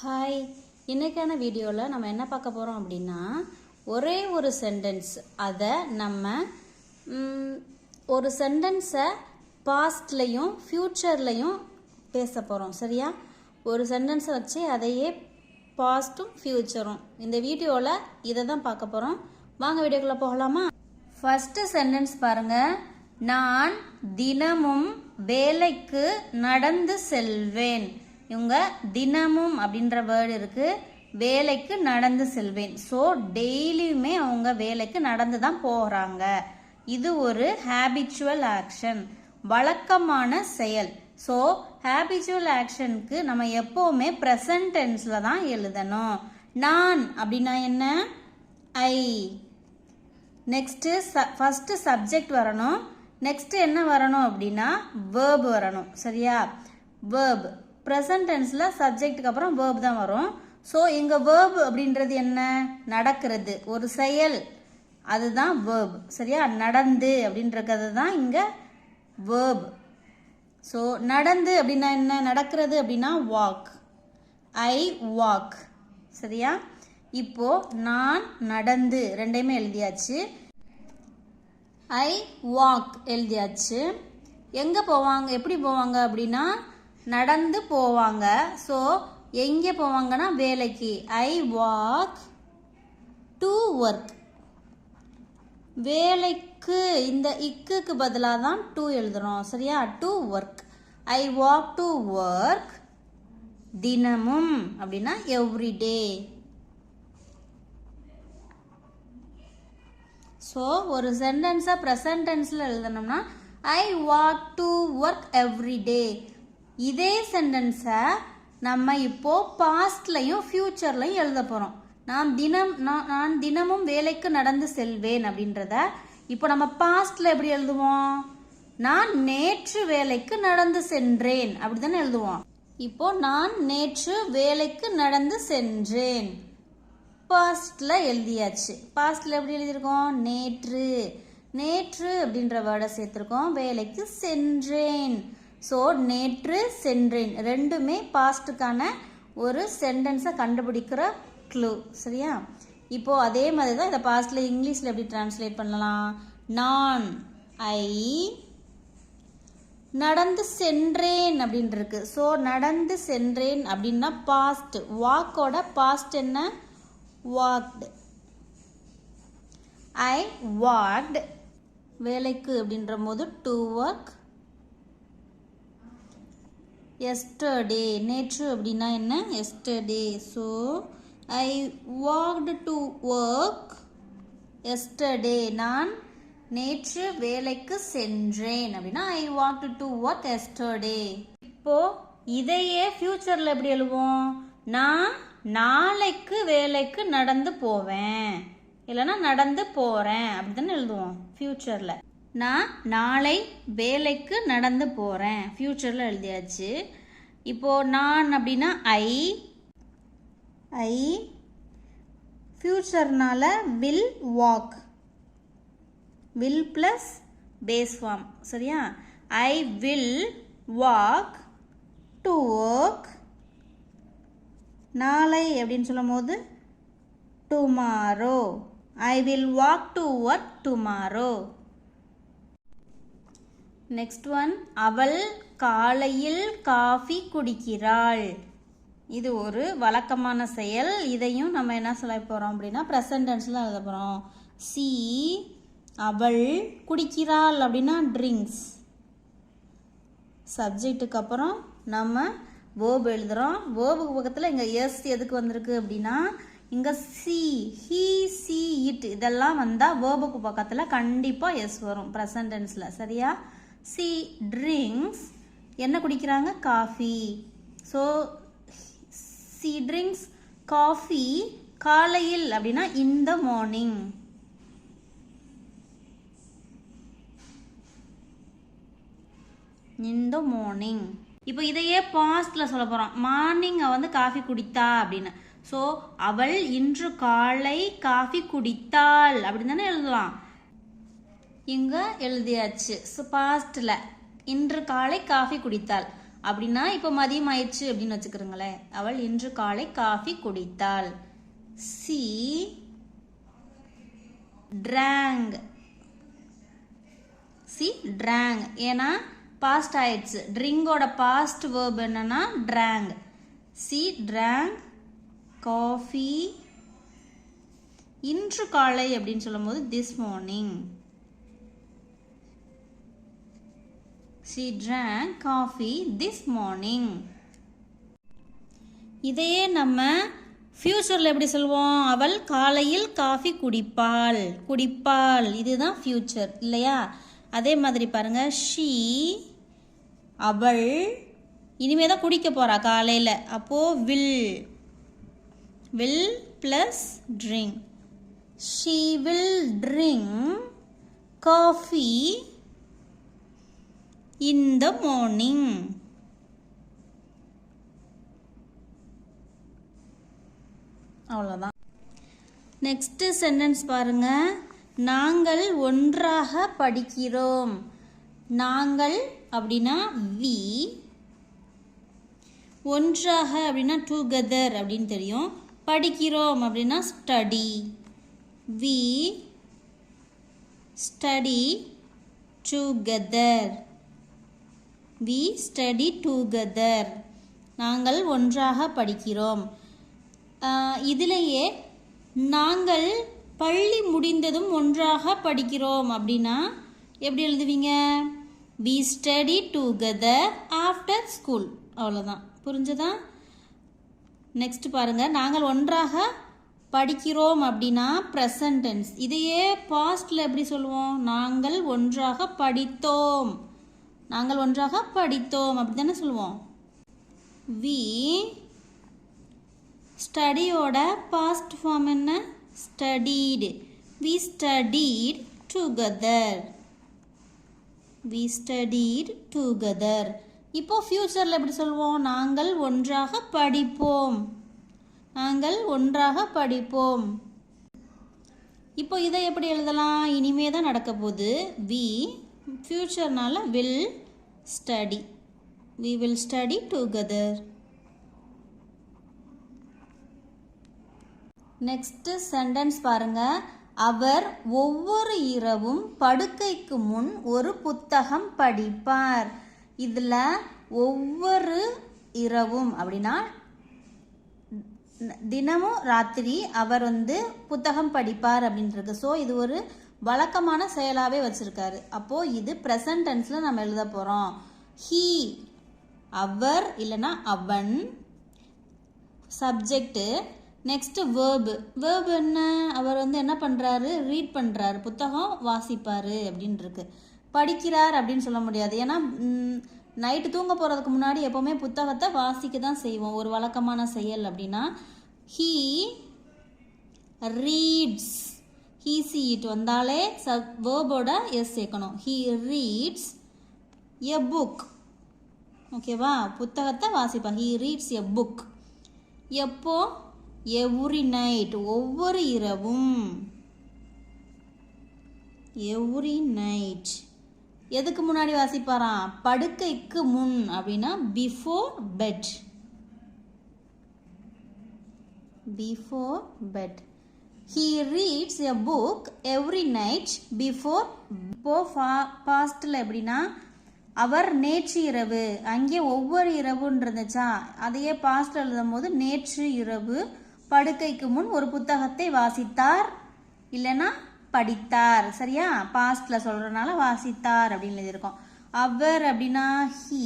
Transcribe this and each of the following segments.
Hi, இன்றைக்கான வீடியோவில் நம்ம என்ன பார்க்க போகிறோம் அப்படின்னா, ஒரே ஒரு சென்டென்ஸ் அதை நம்ம ஒரு சென்டென்ஸை பாஸ்ட்லையும் ஃப்யூச்சர்லையும் பேச போகிறோம். சரியா? ஒரு சென்டென்ஸை வச்சு அதையே பாஸ்ட்டும் ஃப்யூச்சரும் இந்த வீடியோவில் இதை தான் பார்க்க போகிறோம். வாங்க வீடியோக்குள்ளே போகலாமா? ஃபஸ்ட்டு சென்டென்ஸ் பாருங்கள். நான் தினமும் வேலைக்கு நடந்து செல்வேன். இவங்க தினமும் அப்படின்ற வேர்டு இருக்கு, வேலைக்கு நடந்து செல்வேன். ஸோ டெய்லியுமே அவங்க வேலைக்கு நடந்து தான் போகிறாங்க. இது ஒரு ஹேபிச்சுவல் ஆக்ஷன், வழக்கமான செயல். ஸோ ஹேபிச்சுவல் ஆக்ஷனுக்கு நம்ம எப்போவுமே ப்ரெசன்ட் டென்ஸில் தான் எழுதணும். நான் அப்படின்னா என்ன? ஐ. நெக்ஸ்ட்டு ஃபஸ்ட்டு சப்ஜெக்ட் வரணும். நெக்ஸ்ட் என்ன வரணும் அப்படின்னா வேர்ப் வரணும். சரியா? வேர்ப் ப்ரெசன்ட் டென்ஸில் சப்ஜெக்ட்டுக்கு அப்புறம் வேர்ப் தான் வரும். ஸோ இங்கே வேர்ப் அப்படின்றது என்ன? நடக்கிறது, ஒரு செயல், அதுதான் வேர்ப். சரியா? நடந்து அப்படின்றது தான் இங்கே வேர்ப். ஸோ நடந்து அப்படின்னா என்ன? நடக்கிறது அப்படின்னா வாக். I walk. சரியா? இப்போ நான் நடந்து ரெண்டையுமே எழுதியாச்சு. ஐ வாக் எழுதியாச்சு. எங்கே போவாங்க, எப்படி போவாங்க அப்படின்னா நடந்து போவாங்க. ஸோ எங்கே போவாங்கன்னா வேலைக்கு. I walk to work. வேலைக்கு இந்த இக்குக்கு பதிலாக தான் டு எழுதுறோம். சரியா? To work. I walk to work. தினமும் அப்படின்னா எவ்ரிடே. ஸோ ஒரு சென்டென்ஸை ப்ரெசன்ட் டென்ஸில் எழுதணும்னா I walk to work everyday. இதே சென்டென்ஸை நம்ம இப்போ பாஸ்ட்லையும் ஃப்யூச்சர்லையும் எழுத போகிறோம். நான் தினமும் வேலைக்கு நடந்து செல்வேன் அப்படின்றத இப்போ நம்ம பாஸ்டில் எப்படி எழுதுவோம்? நான் நேற்று வேலைக்கு நடந்து சென்றேன் அப்படி தானே எழுதுவோம். இப்போ நான் நேற்று வேலைக்கு நடந்து சென்றேன். பாஸ்டில் எழுதியாச்சு. பாஸ்டில் எப்படி எழுதியிருக்கோம்? நேற்று. நேற்று அப்படின்ற வேர்டை சேர்த்துருக்கோம். வேலைக்கு சென்றேன். ஸோ நேற்று சென்றேன் ரெண்டுமே பாஸ்ட்டுக்கான ஒரு சென்டென்ஸை கண்டுபிடிக்கிற க்ளூ. சரியா? இப்போ அதே மாதிரி தான் இதை பாஸ்டில் இங்கிலீஷில் எப்படி டிரான்ஸ்லேட் பண்ணலாம்? நான் ஐ நடந்து சென்றேன் அப்படின்னு இருக்கு. ஸோ நடந்து சென்றேன் அப்படின்னா பாஸ்ட். வாக்கோட பாஸ்ட் என்ன? வாக்டு. ஐ வாக்டு. வேலைக்கு அப்படின்ற போது டு ஒர்க். எஸ்டர்டே நேற்று அப்படின்னா என்ன? Yesterday. So I walked to work yesterday. நான் நேற்று வேலைக்கு சென்றேன் அப்படின்னா ஐ வாக்டு டு ஒர்க் எஸ்டர்டே. இப்போ இதையே ஃபியூச்சரில் எப்படி எழுதுவோம்? நான் நாளைக்கு வேலைக்கு நடந்து போவேன், இல்லைன்னா நடந்து போகிறேன் அப்படி தானே எழுதுவோம் ஃபியூச்சரில். நான் நாளை வேலைக்கு நடந்து போகிறேன் ஃப்யூச்சரில் எழுதியாச்சு. இப்போது நான் அப்படின்னா ஐ. ஐ ஃப்யூச்சர்னால will walk. Will plus base form. சரியா? I will walk to work. நாளை அப்படின்னு சொல்லும் போது tomorrow. I will walk to work tomorrow. Next one, அவள் காலையில் காஃபி குடிக்கிறாள். இது ஒரு வழக்கமான செயல். இதையும் நம்ம என்ன சொல்ல போகிறோம் அப்படின்னா ப்ரெசன்ட் டென்ஸில் எழுத போகிறோம். சி அவள் குடிக்கிறாள் அப்படின்னா ட்ரிங்க்ஸ். சப்ஜெக்ட்டுக்கு அப்புறம் நம்ம வேர்ப் எழுதுகிறோம். வேர்புக்கு பக்கத்தில் இங்கே எஸ் எதுக்கு வந்திருக்கு அப்படின்னா இங்கே சி, ஹீ, சி, இட் இதெல்லாம் வந்தால் வேர்புக்கு பக்கத்தில் கண்டிப்பாக எஸ் வரும் ப்ரெசன்ட் டென்ஸில். சரியா? C drinks. என்ன குடிக்கிறாங்க? Coffee. So C drinks coffee காலையில் அப்படின்னா இன் the morning. In the morning. இப்போ இதையே பாஸ்டில் சொல்ல போகிறோம். மார்னிங் வந்து காஃபி குடித்தா அப்படின்னு. ஸோ அவள் இன்று காலை காஃபி குடித்தாள் அப்படின்னு தானே எழுதலாம். இங்கே எழுதியாச்சு. ஸோ பாஸ்டில் இன்று காலை காஃபி குடித்தாள். அப்படின்னா இப்போ மதியம் ஆயிடுச்சு அப்படின்னு வச்சுக்கிறோங்களேன். அவள் இன்று காலை காஃபி குடித்தாள். She drank. She drank. ஏன்னா பாஸ்ட் ஆயிடுச்சு. ட்ரிங்கோட பாஸ்ட் வேர்ப் என்னன்னா drank. சி drank காஃபி இன்று காலை அப்படின்னு சொல்லும் போது this morning. She drank coffee this morning. இதையே நம்ம ஃபியூச்சரில் எப்படி சொல்லுவோம்? அவள் காலையில் காஃபி குடிப்பாள். இதுதான் ஃபியூச்சர் இல்லையா? அதே மாதிரி பாருங்க, ஷீ அவள் இனிமே தான் குடிக்க போறா காலையில். அப்போ will plus drink. She will drink coffee in the morning. அவ்வளோதான். நெக்ஸ்ட் சென்டென்ஸ் பாருங்க. நாங்கள் ஒன்றாக படிக்கிறோம். நாங்கள் அப்படின்னா we, ஒன்றாக அப்படின்னா டுகெதர் அப்படின்னு தெரியும். படிக்கிறோம் அப்படின்னா study. we study together. we study together. நாங்கள் ஒன்றாக படிக்கிறோம். இதிலேயே நாங்கள் பள்ளி முடிந்ததும் ஒன்றாக படிக்கிறோம் அப்படின்னா எப்படி எழுதுவீங்க? we study together after school. அவ்வளோதான். புரிஞ்சதா? நெக்ஸ்ட் பாருங்க. நாங்கள் ஒன்றாக படிக்கிறோம் அப்படின்னா ப்ரெசன்ட் டென்ஸ். இதையே பாஸ்ட்ல எப்படி சொல்லுவோம்? நாங்கள் ஒன்றாக படித்தோம். நாங்கள் ஒன்றாக படித்தோம் அப்படி தானே சொல்லுவோம். we ஸ்டடியோட பாஸ்ட் ஃபார்ம் என்ன? studied. we studied together. we studied together. இப்போ ஃபியூச்சரில் எப்படி சொல்லுவோம்? நாங்கள் ஒன்றாக படிப்போம். நாங்கள் ஒன்றாக படிப்போம். இப்போ இதை எப்படி எழுதலாம்? இனிமே தான் நடக்க போகுது. we ஃபியூச்சர்னால will study. we will study together. Next sentence பாருங்க. அவர் ஒவ்வொரு இரவும் படுக்கைக்கு முன் ஒரு புத்தகம் படிப்பார். இதில் ஒவ்வொரு இரவும் அப்படின்னா தினமும் ராத்திரி அவர் புத்தகம் படிப்பார் அப்படின்றது. ஸோ இது ஒரு வழக்கமான செயலாகவே வச்சுருக்காரு. அப்போது இது ப்ரெசன்ட் டென்ஸில் நம்ம எழுத போகிறோம். ஹீ அவர் இல்லைன்னா அவன், சப்ஜெக்டு. நெக்ஸ்ட்டு வேர்பு என்ன? அவர் என்ன பண்ணுறாரு? ரீட் பண்ணுறாரு, புத்தகம் வாசிப்பார் அப்படின்னு இருக்கு. படிக்கிறார் அப்படின்னு சொல்ல முடியாது. ஏன்னா நைட்டு தூங்க போகிறதுக்கு முன்னாடி எப்போவுமே புத்தகத்தை வாசிக்க தான் செய்வோம். ஒரு வழக்கமான செயல் அப்படின்னா ஹீ ரீட்ஸ். ஹீ சீட் வந்தாலே வேர்போட எஸ் சேர்க்கணும். He reads a book. ஓகேவா? புத்தகத்தை வாசிப்பார். He reads a book. எப்போ? எவ்ரி நைட், ஒவ்வொரு இரவும். Every night. எதுக்கு முன்னாடி வாசிப்பாராம்? படுக்கைக்கு முன் அப்படின்னா before bed. Before bed. He reads a book every night before. இப்போ பாஸ்டில் எப்படின்னா அவர் நேற்று இரவு, அங்கே ஒவ்வொரு இரவுன்னு இருந்துச்சா, அதையே பாஸ்டில் எழுதும் போது நேற்று இரவு படுக்கைக்கு முன் ஒரு புத்தகத்தை வாசித்தார் இல்லைன்னா படித்தார். சரியா? பாஸ்ட்ல சொல்றதுனால வாசித்தார் அப்படின்னு எழுதியிருக்கோம். அவர் அப்படின்னா ஹீ.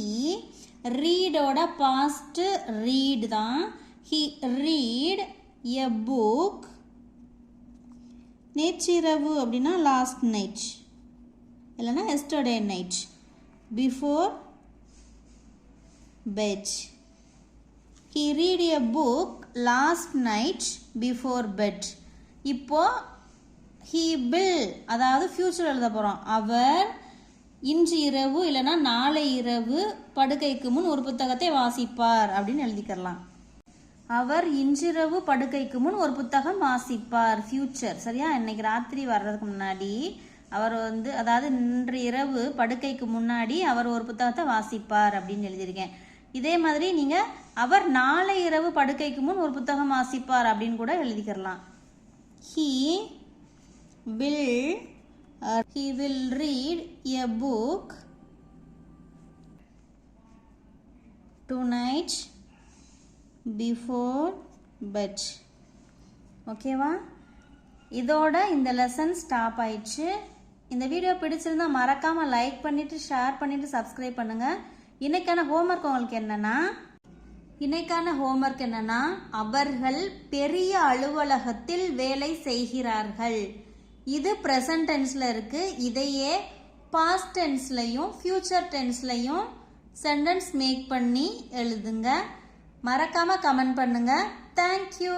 ரீடோட பாஸ்ட் ரீட் தான். He read a book. நேற்றிரவு அப்படின்னா லாஸ்ட் நைட் இல்லைன்னா yesterday night. Before bed. He read a book last night before bed. இப்போ ஹீ வில், அதாவது ஃபியூச்சர் எழுத போகிறோம். அவர் இன்று இரவு இல்லைன்னா நாளை இரவு படுக்கைக்கு முன் ஒரு புத்தகத்தை வாசிப்பார் அப்படின்னு எழுதிக்கலாம். அவர் இன்றிரவு படுக்கைக்கு முன் ஒரு புத்தகம் வாசிப்பார். ஃபியூச்சர். சரியா? இன்னைக்கு ராத்திரி வர்றதுக்கு முன்னாடி அவர் அதாவது இன்று இரவு படுக்கைக்கு முன்னாடி அவர் ஒரு புத்தகத்தை வாசிப்பார் அப்படின்னு எழுதியிருக்கேன். இதே மாதிரி நீங்கள் அவர் நாளை இரவு படுக்கைக்கு முன் ஒரு புத்தகம் வாசிப்பார் அப்படின்னு கூட எழுதிக்கிறலாம். He will read a book tonight before bed. ஓகேவா? இதோட இந்த லெசன் ஸ்டாப் ஆயிடுச்சு. இந்த வீடியோ பிடிச்சிருந்தா மறக்காமல் லைக் பண்ணிவிட்டு ஷேர் பண்ணிவிட்டு சப்ஸ்கிரைப் பண்ணுங்கள். இன்னைக்கான ஹோம்ஒர்க் உங்களுக்கு என்னென்னா அவர்கள் பெரிய அலுவலகத்தில் வேலை செய்கிறார்கள். இது ப்ரெசன்ட் டென்ஸில் இருக்குது. இதையே பாஸ்ட் டென்ஸ்லையும் ஃப்யூச்சர் டென்ஸ்லையும் சென்டென்ஸ் மேக் பண்ணி எழுதுங்க. மறக்காமல் கமெண்ட் பண்ணுங்கள். தேங்க்யூ.